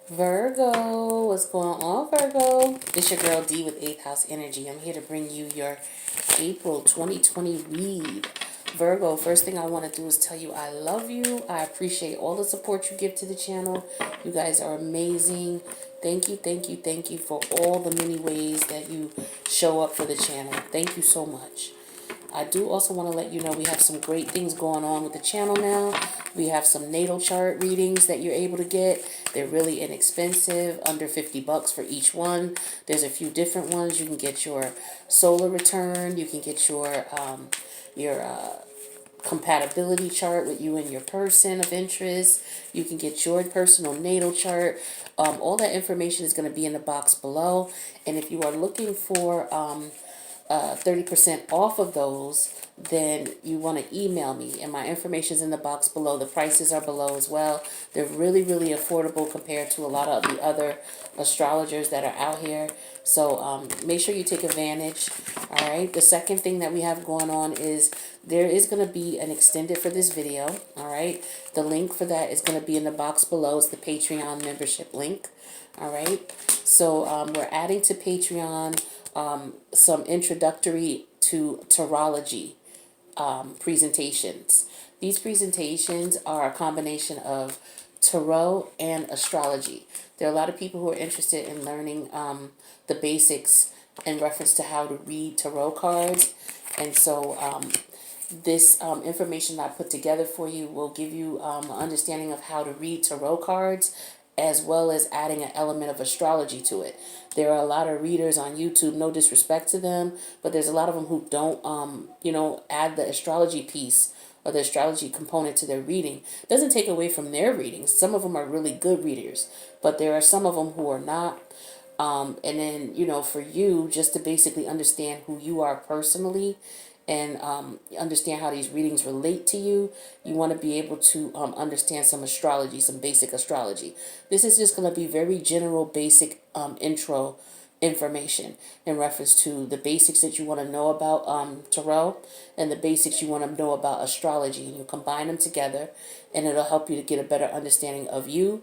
Virgo, what's going on, Virgo? It's your girl D with 8th House Energy. I'm here to bring you your April 2020 read. Virgo, first thing I want to do is tell you I love you. I appreciate all the support you give to the channel. You guys are amazing. Thank you, thank you, thank you for all the many ways that you show up for the channel. Thank you so much. I do also want to let you know we have some great things going on with the channel now. We have some natal chart readings that you're able to get. They're really inexpensive, under 50 bucks for each one. There's a few different ones. You can get your solar return. You can get your compatibility chart with you and your person of interest. You can get your personal natal chart. All that information is going to be in the box below. And if you are looking for 30% off of those, then you want to email me, and my information is in the box below. The prices are below as well. They're really, really affordable compared to a lot of the other astrologers that are out here. So make sure you take advantage. All right. The second thing that we have going on is there is going to be an extended for this video. All right. The link for that is going to be in the box below. It's the Patreon membership link. All right. So we're adding to Patreon some introductory to Tarology presentations. These presentations are a combination of tarot and astrology. There are a lot of people who are interested in learning the basics in reference to how to read tarot cards. And so this information I put together for you will give you an understanding of how to read tarot cards, as well as adding an element of astrology to it. There are a lot of readers on YouTube, no disrespect to them, but there's a lot of them who don't, add the astrology piece or the astrology component to their reading. Doesn't take away from their readings. Some of them are really good readers, but there are some of them who are not. And then, for you, just to basically understand who you are personally and understand how these readings relate to you, you want to be able to understand some astrology, some basic astrology. This is just going to be very general, basic intro information in reference to the basics that you want to know about tarot and the basics you want to know about astrology. And you combine them together, and it'll help you to get a better understanding of you,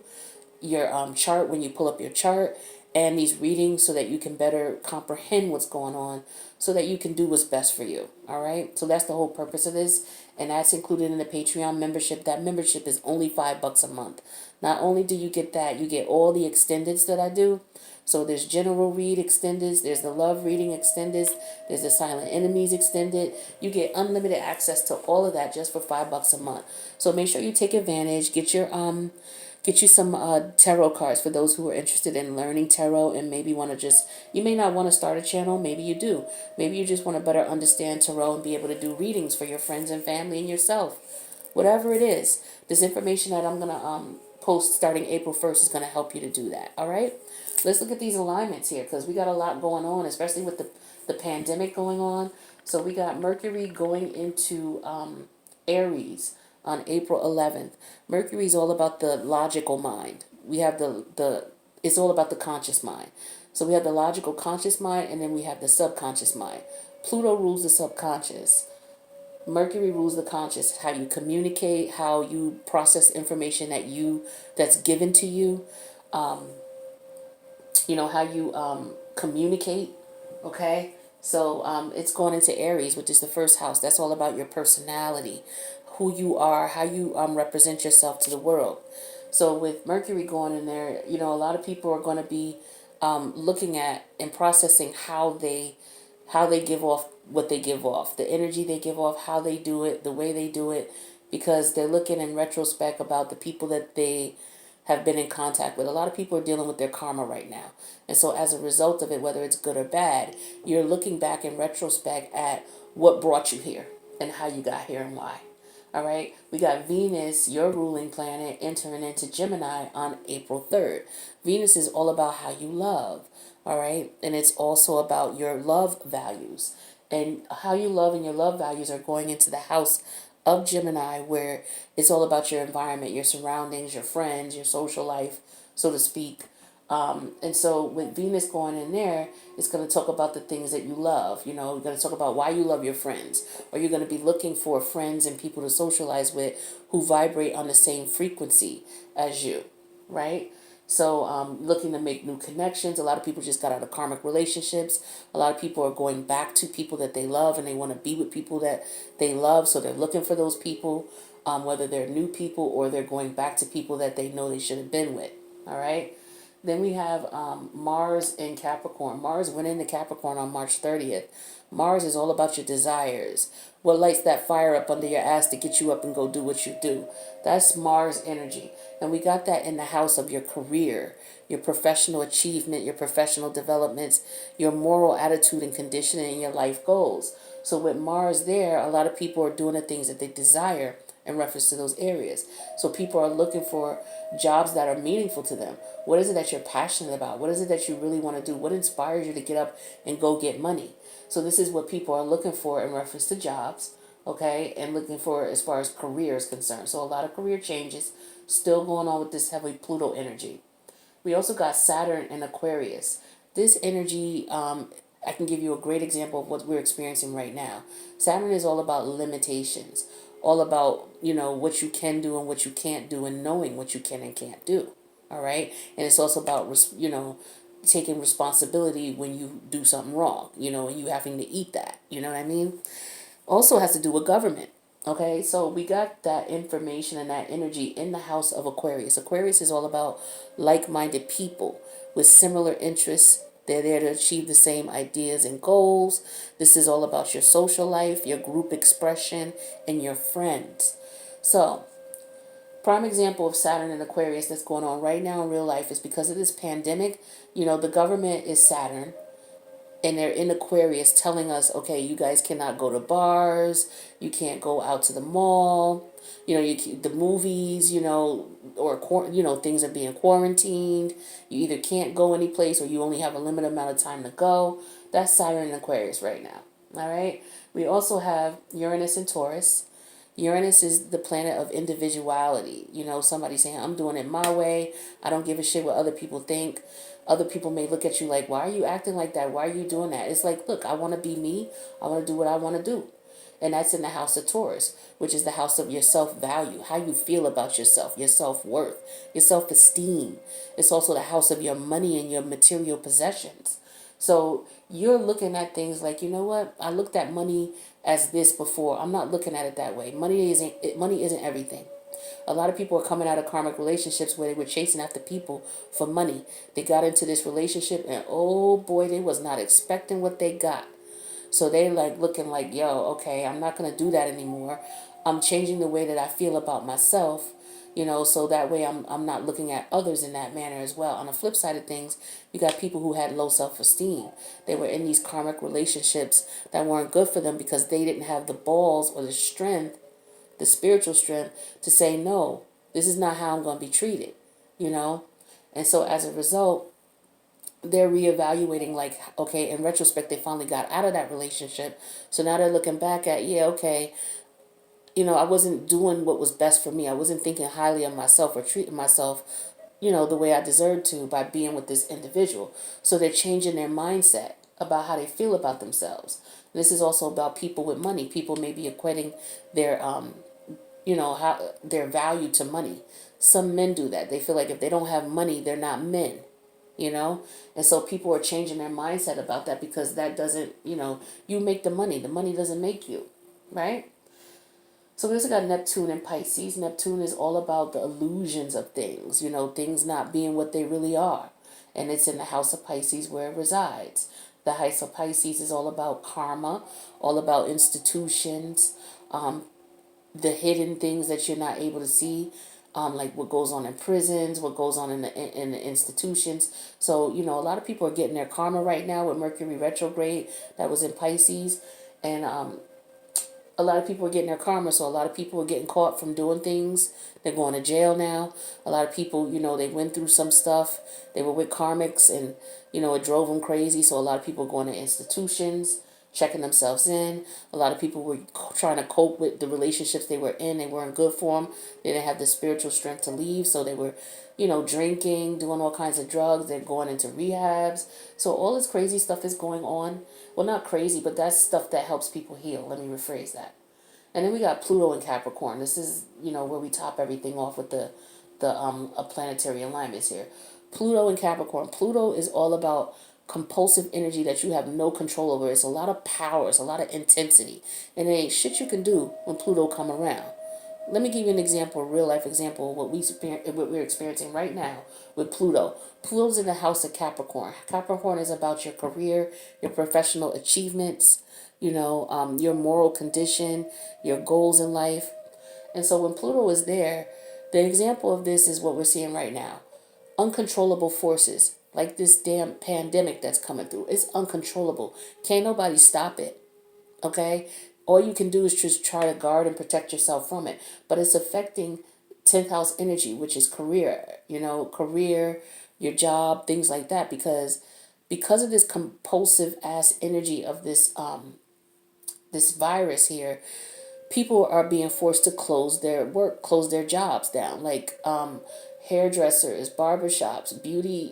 your chart when you pull up your chart, and these readings, so that you can better comprehend what's going on, so that you can do what's best for you. All right. So that's the whole purpose of this. And that's included in the Patreon membership. That membership is only $5 a month. Not only do you get that, you get all the extendeds that I do. So there's general read extendeds, there's the love reading extendeds, there's the silent enemies extended. You get unlimited access to all of that just for $5 a month. So make sure you take advantage. Get you some tarot cards for those who are interested in learning tarot and maybe want to you may not want to start a channel, maybe you do. Maybe you just want to better understand tarot and be able to do readings for your friends and family and yourself. Whatever it is, this information that I'm going to post starting April 1st is going to help you to do that, all right? Let's look at these alignments here, because we got a lot going on, especially with the pandemic going on. So we got Mercury going into Aries on April 11th. Mercury is all about the logical mind. We have it's all about the conscious mind. So we have the logical conscious mind, and then we have the subconscious mind. Pluto rules the subconscious. Mercury rules the conscious, how you communicate, how you process information that's given to you, how you communicate, okay? So it's going into Aries, which is the first house. That's all about your personality, who you are, how you represent yourself to the world. So with Mercury going in there, a lot of people are going to be looking at and processing how they give off what they give off, the energy they give off, how they do it, the way they do it, because they're looking in retrospect about the people that they have been in contact with. A lot of people are dealing with their karma right now. And so as a result of it, whether it's good or bad, you're looking back in retrospect at what brought you here and how you got here and why. All right. We got Venus, your ruling planet, entering into Gemini on April 3rd. Venus is all about how you love. All right. And it's also about your love values. And how you love and your love values are going into the house of Gemini, where it's all about your environment, your surroundings, your friends, your social life, so to speak. And so with Venus going in there, it's going to talk about the things that you love. You're going to talk about why you love your friends, or you're going to be looking for friends and people to socialize with who vibrate on the same frequency as you, right? So, looking to make new connections. A lot of people just got out of karmic relationships. A lot of people are going back to people that they love and they want to be with people that they love. So, they're looking for those people, whether they're new people or they're going back to people that they know they should have been with. All right. Then we have Mars in Capricorn. Mars went into Capricorn on March 30th. Mars is all about your desires. What lights that fire up under your ass to get you up and go do what you do? That's Mars energy. And we got that in the house of your career, your professional achievement, your professional developments, your moral attitude and conditioning, and your life goals. So with Mars there, a lot of people are doing the things that they desire in reference to those areas. So people are looking for jobs that are meaningful to them. What is it that you're passionate about? What is it that you really want to do? What inspires you to get up and go get money? So this is what people are looking for in reference to jobs, okay, and looking for as far as career is concerned. So a lot of career changes still going on with this heavy Pluto energy. We also got Saturn and Aquarius. This energy, I can give you a great example of what we're experiencing right now. Saturn is all about limitations, all about, what you can do and what you can't do and knowing what you can and can't do. All right. And it's also about, taking responsibility when you do something wrong, and you having to eat that. You know what I mean? Also has to do with government. Okay, so we got that information and that energy in the house of Aquarius. Aquarius is all about like minded people with similar interests. They're there to achieve the same ideas and goals. This is all about your social life, your group expression, and your friends. So, prime example of Saturn and Aquarius that's going on right now in real life is because of this pandemic. The government is Saturn and they're in Aquarius telling us, okay, you guys cannot go to bars, you can't go out to the mall, the movies, or things are being quarantined. You either can't go any place or you only have a limited amount of time to go. That's Saturn and Aquarius right now. All right. We also have Uranus and Taurus. Uranus is the planet of individuality. Somebody saying, I'm doing it my way. I don't give a shit what other people think. Other people may look at you like, why are you acting like that? Why are you doing that? It's like, look, I want to be me. I want to do what I want to do. And that's in the house of Taurus, which is the house of your self-value, how you feel about yourself, your self-worth, your self-esteem. It's also the house of your money and your material possessions. So you're looking at things like, you know what? I looked at money as this before. I'm not looking at it that way. Money isn't everything. A lot of people are coming out of karmic relationships where they were chasing after people for money. They got into this relationship and oh boy, they was not expecting what they got. So they like looking like, yo, okay, I'm not going to do that anymore. I'm changing the way that I feel about myself, so that way I'm not looking at others in that manner as well. On the flip side of things, you got people who had low self-esteem. They were in these karmic relationships that weren't good for them because they didn't have the balls or the strength, the spiritual strength to say, no, this is not how I'm going to be treated, you know? And so as a result, they're reevaluating like, okay, in retrospect, they finally got out of that relationship. So now they're looking back at, yeah, okay, I wasn't doing what was best for me. I wasn't thinking highly of myself or treating myself, the way I deserved to by being with this individual. So they're changing their mindset about how they feel about themselves. This is also about people with money. People may be equating their, how their value to money. Some men do that. They feel like if they don't have money, they're not men, And so people are changing their mindset about that because that doesn't, you make the money doesn't make you, right? So we also got Neptune and Pisces. Neptune is all about the illusions of things, things not being what they really are. And it's in the house of Pisces where it resides. The house of Pisces is all about karma, all about institutions, the hidden things that you're not able to see, like what goes on in prisons, what goes on in the institutions. So, a lot of people are getting their karma right now with Mercury retrograde that was in Pisces. And a lot of people are getting their karma, so a lot of people are getting caught from doing things. They're going to jail now. A lot of people, they went through some stuff. They were with karmics and, it drove them crazy. So a lot of people are going to institutions, checking themselves in. A lot of people were trying to cope with the relationships they were in. They weren't good for them. They didn't have the spiritual strength to leave. So they were, drinking, doing all kinds of drugs. They're going into rehabs. So all this crazy stuff is going on. Well, not crazy, but that's stuff that helps people heal. Let me rephrase that. And then we got Pluto in Capricorn. This is, where we top everything off with the the planetary alignments here. Pluto and Capricorn. Pluto is all about compulsive energy that you have no control over. It's a lot of power. It's a lot of intensity, and there ain't shit you can do when Pluto come around. Let me give you an example, a real life example of what we're experiencing right now with Pluto. Pluto's in the house of Capricorn. Capricorn is about your career, your professional achievements, your moral condition, your goals in life. And so when Pluto is there, the example of this is what we're seeing right now. Uncontrollable forces, like this damn pandemic that's coming through. It's uncontrollable. Can't nobody stop it. Okay? All you can do is just try to guard and protect yourself from it. But it's affecting 10th house energy, which is career, your job, things like that, because of this compulsive ass energy of this virus here. People are being forced to close their work, close their jobs down, like hairdressers, barbershops, beauty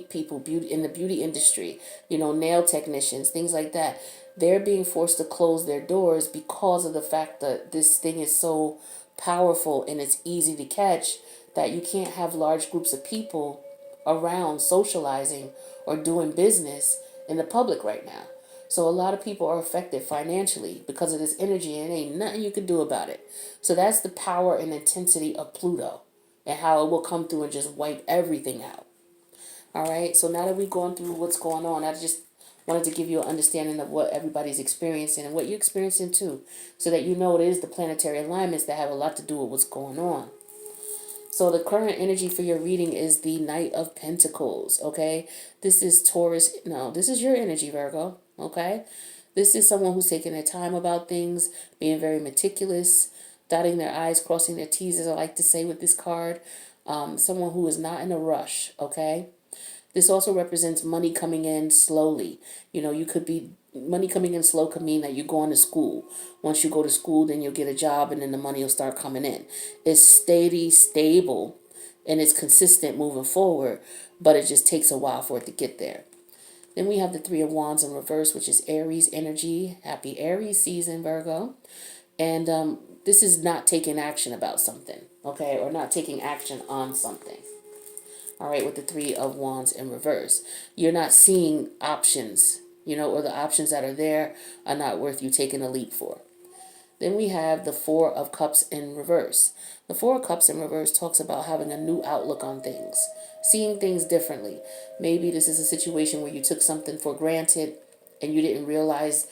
people, beauty in the beauty industry, nail technicians, things like that. They're being forced to close their doors because of the fact that this thing is so powerful and it's easy to catch, that you can't have large groups of people around socializing or doing business in the public right now. So a lot of people are affected financially because of this energy, and ain't nothing you can do about it. So that's the power and intensity of Pluto and how it will come through and just wipe everything out. All right. So now that we've gone through what's going on, I just wanted to give you an understanding of what everybody's experiencing and what you're experiencing too, so that you know it is the planetary alignments that have a lot to do with what's going on. So the current energy for your reading is the Knight of Pentacles, okay? This is Taurus. No, this is your energy, Virgo, okay? This is someone who's taking their time about things, being very meticulous, dotting their I's, crossing their T's, as I like to say with this card. Someone who is not in a rush, okay? This also represents money coming in slowly. You could be money coming in slow could mean that you're going to school. Once you go to school, then you'll get a job and then the money will start coming in. It's steady, stable, and it's consistent moving forward, but it just takes a while for it to get there. Then we have the Three of Wands in reverse, which is Aries energy. Happy Aries season, Virgo. And this is not taking action about something, okay, or not taking action on something. All right, with the Three of Wands in reverse. You're not seeing options, or the options that are there are not worth you taking a leap for. Then we have the Four of Cups in reverse. The Four of Cups in reverse talks about having a new outlook on things, seeing things differently. Maybe this is a situation where you took something for granted and you didn't realize,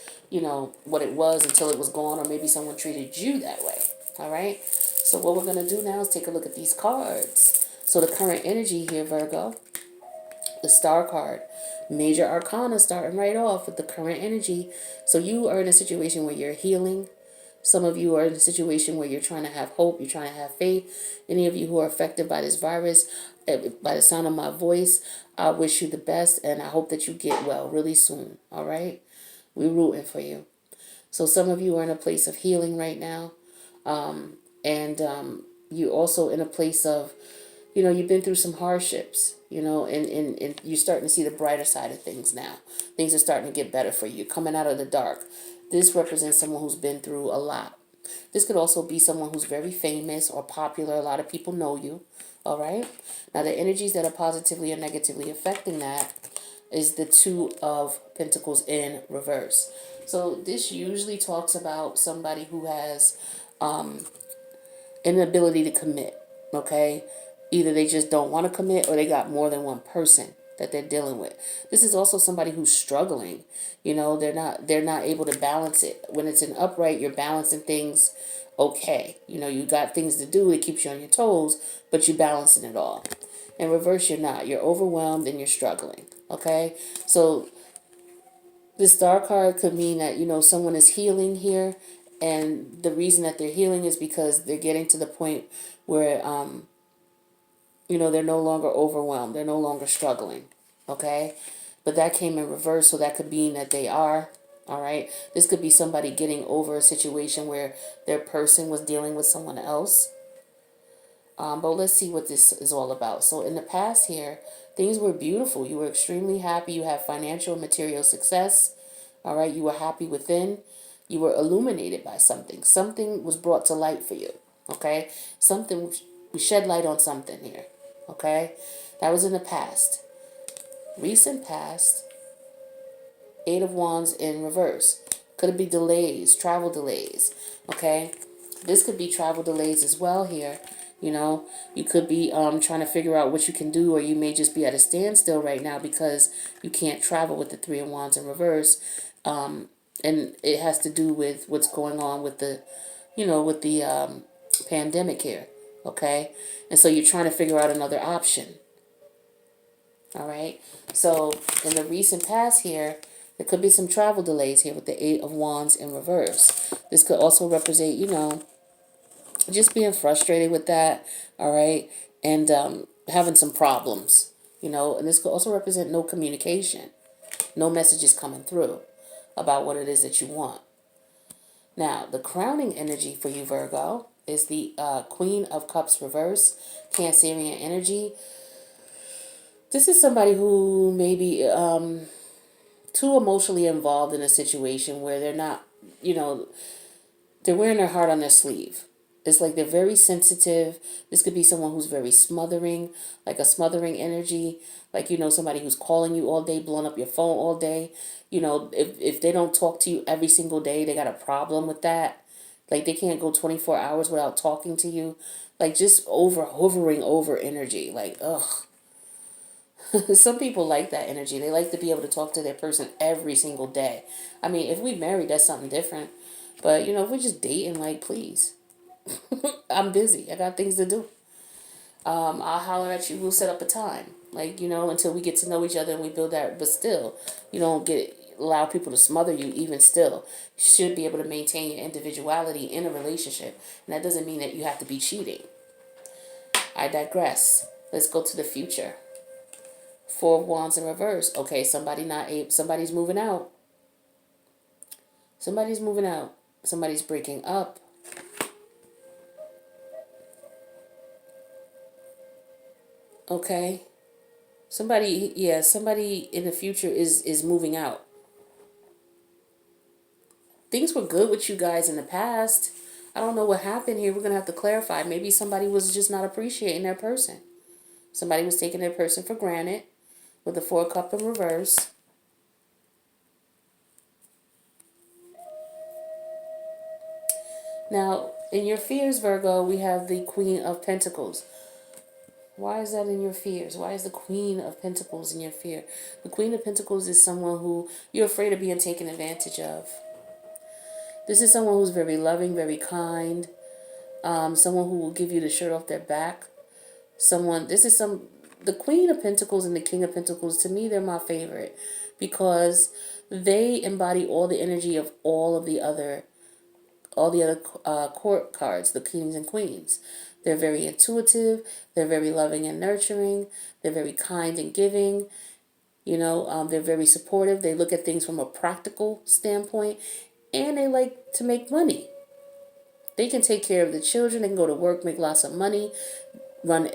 what it was until it was gone, or maybe someone treated you that way. All right? So what we're going to do now is take a look at these cards. So the current energy here, Virgo, the Star card, major arcana starting right off with the current energy. So you are in a situation where you're healing. Some of you are in a situation where you're trying to have hope, you're trying to have faith. Any of you who are affected by this virus, by the sound of my voice, I wish you the best, and I hope that you get well really soon, all right? We're rooting for you. So some of you are in a place of healing right now, and you're also in a place of, you've been through some hardships, and you're starting to see the brighter side of things now. Things are starting to get better for you, coming out of the dark. This represents someone who's been through a lot. This could also be someone who's very famous or popular. A lot of people know you, all right? Now, the energies that are positively or negatively affecting that is the Two of Pentacles in reverse. So this usually talks about somebody who has inability to commit, okay? Either they just don't want to commit, or they got more than one person that they're dealing with. This is also somebody who's struggling. They're not able to balance it. When it's an upright, you're balancing things okay. You got things to do, it keeps you on your toes, but you're balancing it all. In reverse, you're not. You're overwhelmed and you're struggling, okay? So the Star card could mean that, someone is healing here, and the reason that they're healing is because they're getting to the point where they're no longer overwhelmed. They're no longer struggling. Okay? But that came in reverse, so that could mean that they are. All right? This could be somebody getting over a situation where their person was dealing with someone else. But let's see what this is all about. So in the past here, things were beautiful. You were extremely happy. You had financial and material success. All right? You were happy within. You were illuminated by something. Something was brought to light for you. Okay? Something We shed light on something here. Okay? That was in the past. Recent past, Eight of Wands in reverse. Could it be delays, travel delays? Okay? This could be travel delays as well here. You know, you could be trying to figure out what you can do, or you may just be at a standstill right now because you can't travel with the Three of Wands in reverse. And it has to do with what's going on with the, with the pandemic here. Okay? And so you're trying to figure out another option. All right. So in the recent past here, there could be some travel delays here with the Eight of Wands in reverse. This could also represent, just being frustrated with that. All right. And having some problems, and this could also represent no communication, no messages coming through about what it is that you want. Now, the crowning energy for you, Virgo, is the Queen of Cups reverse, Cancerian energy. This is somebody who may be too emotionally involved in a situation where they're not, they're wearing their heart on their sleeve. It's like they're very sensitive. This could be someone who's very smothering, like a smothering energy. Like, somebody who's calling you all day, blowing up your phone all day. If they don't talk to you every single day, they got a problem with that. Like, they can't go 24 hours without talking to you. Like, just hovering over energy. Like, ugh. Some people like that energy. They like to be able to talk to their person every single day. I mean, if we married, that's something different. But, if we're just dating, like, please. I'm busy. I got things to do. I'll holler at you. We'll set up a time. Like, until we get to know each other and we build that. But still, you don't allow people to smother you even still. You should be able to maintain your individuality in a relationship. And that doesn't mean that you have to be cheating. I digress. Let's go to the future. Four of Wands in reverse. Okay, somebody's moving out. Somebody's moving out. Somebody's breaking up. Okay. Somebody in the future is moving out. Things were good with you guys in the past. I don't know what happened here. We're going to have to clarify. Maybe somebody was just not appreciating their person. Somebody was taking their person for granted with the Four of Cups in reverse. Now, in your fears, Virgo, we have the Queen of Pentacles. Why is that in your fears? Why is the Queen of Pentacles in your fear? The Queen of Pentacles is someone who you're afraid of being taken advantage of. This is someone who's very loving, very kind. Someone who will give you the shirt off their back. The Queen of Pentacles and the King of Pentacles, to me, they're my favorite because they embody all the energy of all the other court cards, the kings and queens. They're very intuitive. They're very loving and nurturing. They're very kind and giving. They're very supportive. They look at things from a practical standpoint, and they like to make money. They can take care of the children. They can go to work, make lots of money, run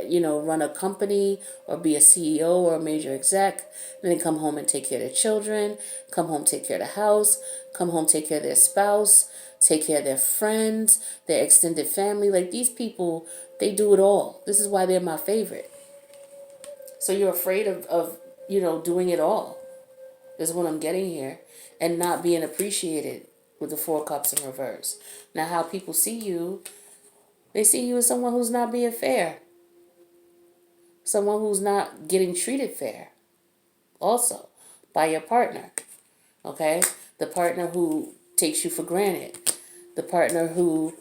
a company or be a CEO or a major exec. Then they come home and take care of their children, come home, take care of the house, come home, take care of their spouse, take care of their friends, their extended family. Like, these people, they do it all. This is why they're my favorite. So you're afraid of doing it all. Is what I'm getting here. And not being appreciated with the Four Cups in reverse. Now, how people see you, they see you as someone who's not being fair. Someone who's not getting treated fair. Also, by your partner. Okay? The partner who takes you for granted. The partner who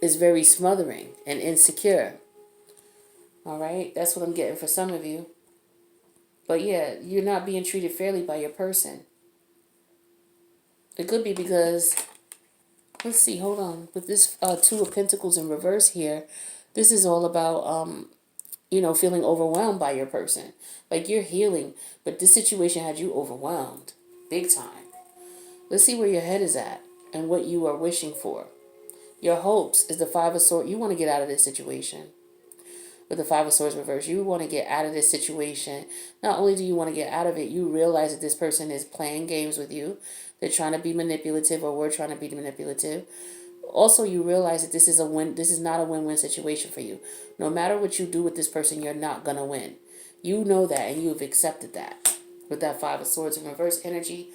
is very smothering and insecure. All right? That's what I'm getting for some of you. But yeah, you're not being treated fairly by your person. It could be because, let's see, hold on. With this Two of Pentacles in reverse here, this is all about, feeling overwhelmed by your person. Like, you're healing, but this situation had you overwhelmed. Big time. Let's see where your head is at and what you are wishing for. Your hopes is the Five of Swords. You want to get out of this situation. With the Five of Swords reverse, you want to get out of this situation. Not only do you want to get out of it, you realize that this person is playing games with you. They're trying to be manipulative, or we're trying to be manipulative. Also, you realize that this is not a win-win situation for you. No matter what you do with this person, you're not gonna win. You know that, and you've accepted that with that Five of Swords in reverse energy,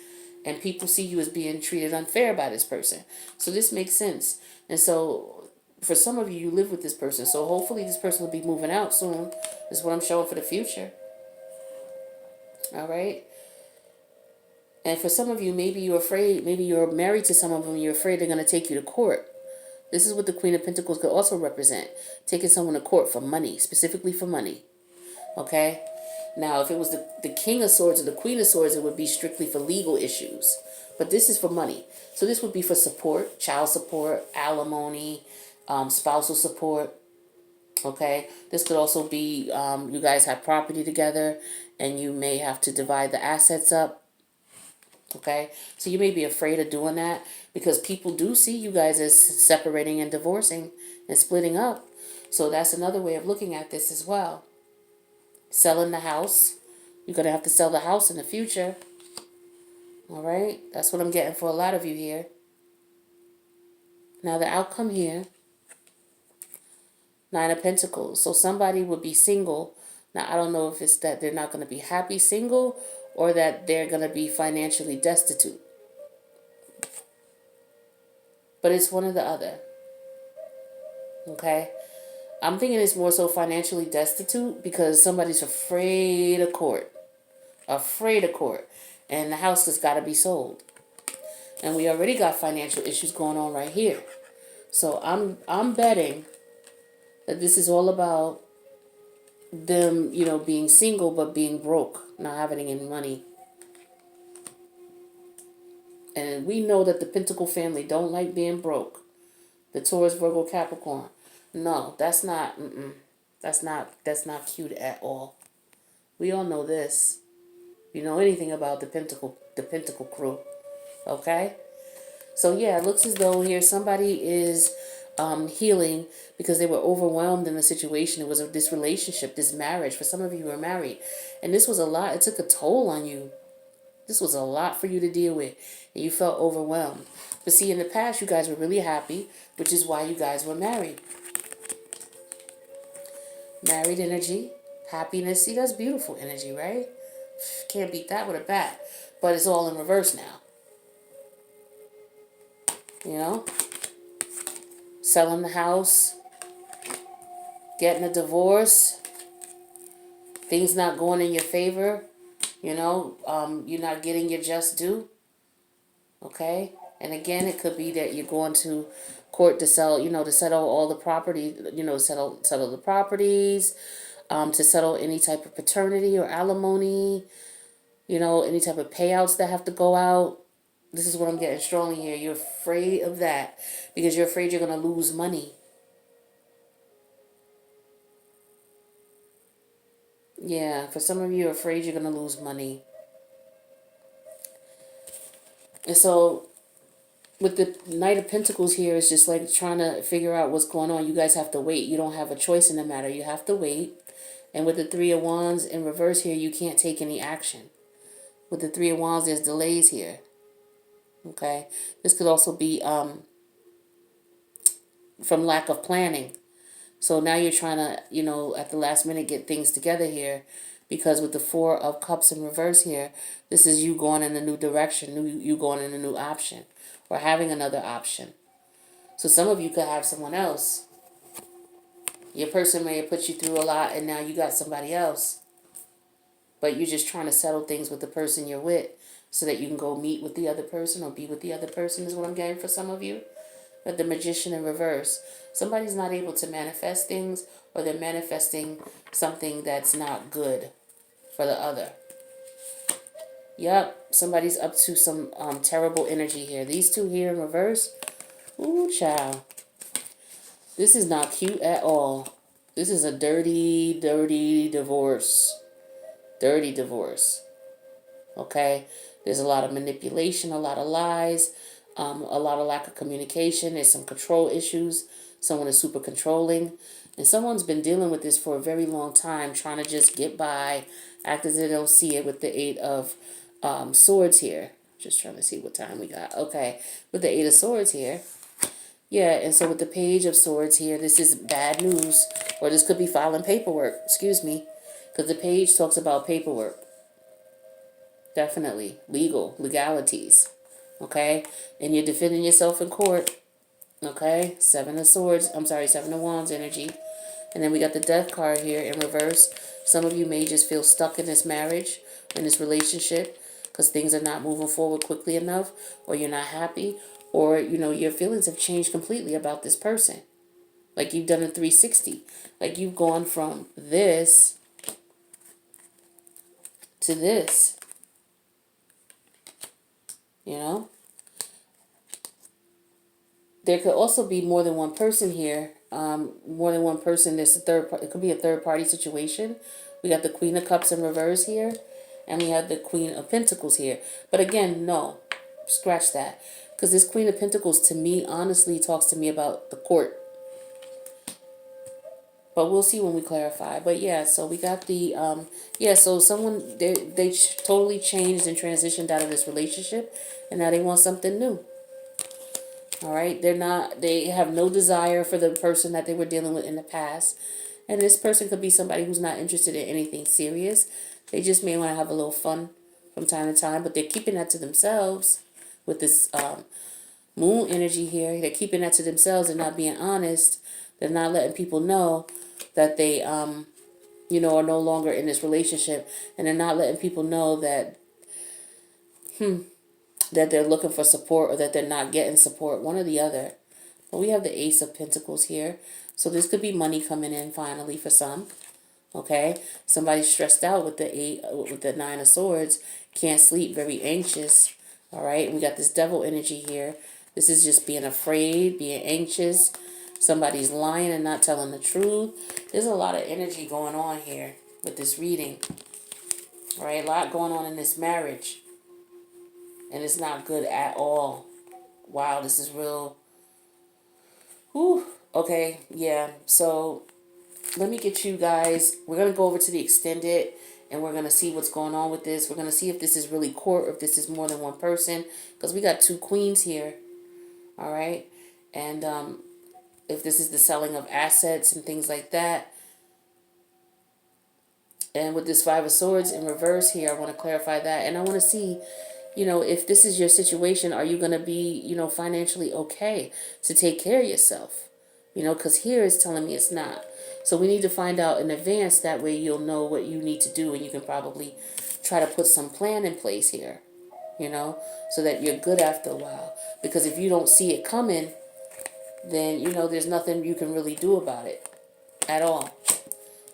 and people see you as being treated unfair by this person. So this makes sense. And so for some of you, you live with this person. So hopefully this person will be moving out soon. This is what I'm showing for the future. All right. And for some of you, maybe you're afraid, maybe you're married to some of them, you're afraid they're going to take you to court. This is what the Queen of Pentacles could also represent. Taking someone to court for money, specifically for money. Okay? Now, if it was the King of Swords or the Queen of Swords, it would be strictly for legal issues. But this is for money. So this would be for support, child support, alimony, spousal support. Okay? This could also be you guys have property together and you may have to divide the assets up. Okay? So you may be afraid of doing that because people do see you guys as separating and divorcing and splitting up. So that's another way of looking at this as well. Selling the house. You're going to have to sell the house in the future. All right? That's what I'm getting for a lot of you here. Now the outcome here. Nine of Pentacles. So somebody would be single. Now I don't know if it's that they're not going to be happy single or that they're going to be financially destitute. But it's one or the other. Okay? I'm thinking it's more so financially destitute because somebody's afraid of court. Afraid of court. And the house has got to be sold. And we already got financial issues going on right here. So I'm betting that this is all about them, being single but being broke, not having any money. And we know that the Pentacle family don't like being broke. The Taurus, Virgo, Capricorn. No, that's not cute at all. We all know this. You know anything about the Pentacle crew. Okay? So yeah, it looks as though here somebody is healing because they were overwhelmed in the situation. It was this relationship, this marriage. For some of you who are married. And this was a lot. It took a toll on you. This was a lot for you to deal with. And you felt overwhelmed. But see, in the past, you guys were really happy, which is why you guys were married. Married energy, happiness. See, that's beautiful energy, right? Can't beat that with a bat. But it's all in reverse now. Selling the house, getting a divorce, things not going in your favor, you're not getting your just due, okay? And again, it could be that you're going to court to sell, to settle all the property, settle the properties, to settle any type of paternity or alimony, any type of payouts that have to go out. This is what I'm getting strongly here. You're afraid of that because you're afraid you're going to lose money. Yeah, for some of you, you're afraid you're going to lose money. And so with the Knight of Pentacles here, it's just like trying to figure out what's going on. You guys have to wait. You don't have a choice in the matter. You have to wait. And with the Three of Wands in reverse here, you can't take any action. With the Three of Wands, there's delays here. Okay? This could also be from lack of planning. So now you're trying to, at the last minute get things together here. Because with the Four of Cups in reverse here, this is you going in a new direction, you going in a new option, or having another option. So some of you could have someone else. Your person may have put you through a lot, and now you got somebody else. But you're just trying to settle things with the person you're with so that you can go meet with the other person or be with the other person is what I'm getting for some of you. But the Magician in reverse. Somebody's not able to manifest things, or they're manifesting something that's not good for the other. Yep, somebody's up to some terrible energy here. These two here in reverse. Ooh, child. This is not cute at all. This is a dirty, dirty divorce. Dirty divorce. Okay? There's a lot of manipulation, a lot of lies, a lot of lack of communication. There's some control issues. Someone is super controlling. And someone's been dealing with this for a very long time, trying to just get by, act as if they don't see it with the Eight of Swords here. Just trying to see what time we got. Okay. With the Eight of Swords here, Yeah, and so with the Page of Swords here, this is bad news, or this could be filing paperwork, excuse me, because the Page talks about paperwork, definitely, legalities, okay? And you're defending yourself in court, okay? Seven of Swords, I'm sorry, Seven of Wands energy. And then we got the Death card here in reverse. Some of you may just feel stuck in this marriage, in this relationship, because things are not moving forward quickly enough, or you're not happy, or, your feelings have changed completely about this person. Like you've done a 360. Like you've gone from this to this, you know? There could also be more than one person here. More than one person. There's a third. It could be a third party situation. We got the Queen of Cups in reverse here, and we have the Queen of Pentacles here. But again, no, scratch that, because this Queen of Pentacles to me honestly talks to me about the court. But we'll see when we clarify. But yeah, so we got the so someone they totally changed and transitioned out of this relationship, and now they want something new. All right, they have no desire for the person that they were dealing with in the past. And this person could be somebody who's not interested in anything serious. They just may want to have a little fun from time to time, but they're keeping that to themselves with this moon energy here. They're keeping that to themselves and not being honest. They're not letting people know that they are no longer in this relationship, and they're not letting people know that that they're looking for support or that they're not getting support, one or the other. But we have the Ace of Pentacles here. So this could be money coming in finally for some. Okay? Somebody's stressed out with the Nine of Swords, can't sleep, very anxious. All right? And we got this Devil energy here. This is just being afraid, being anxious. Somebody's lying and not telling the truth. There's a lot of energy going on here with this reading. All right? A lot going on in this marriage. And it's not good at all. Wow, this is real. Whew. Okay, yeah. So let me get you guys. We're going to go over to the extended, and we're going to see what's going on with this. We're going to see if this is really court or if this is more than one person, because we got two queens here. All right. And if this is the selling of assets and things like that. And with this Five of Swords in reverse here, I want to clarify that. And I want to see, if this is your situation, are you going to be, financially okay to take care of yourself? Because here it's telling me it's not. So we need to find out in advance. That way you'll know what you need to do, and you can probably try to put some plan in place here, so that you're good after a while. Because if you don't see it coming, then, there's nothing you can really do about it at all.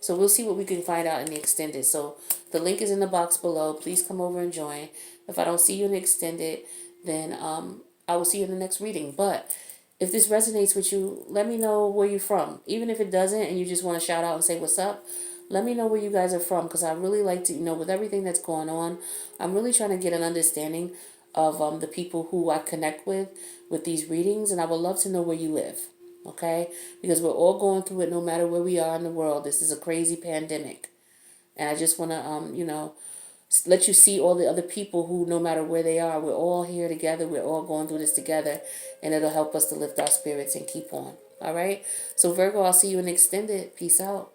So we'll see what we can find out in the extended. So the link is in the box below. Please come over and join. If I don't see you in the extended, then I will see you in the next reading. But if this resonates with you, let me know where you're from. Even if it doesn't and you just want to shout out and say what's up, let me know where you guys are from, because I really like to, with everything that's going on, I'm really trying to get an understanding of the people who I connect with these readings, and I would love to know where you live. Okay? Because we're all going through it no matter where we are in the world. This is a crazy pandemic. And I just want to, let you see all the other people who, no matter where they are, we're all here together. We're all going through this together. And it'll help us to lift our spirits and keep on. All right? So Virgo, I'll see you in extended. Peace out.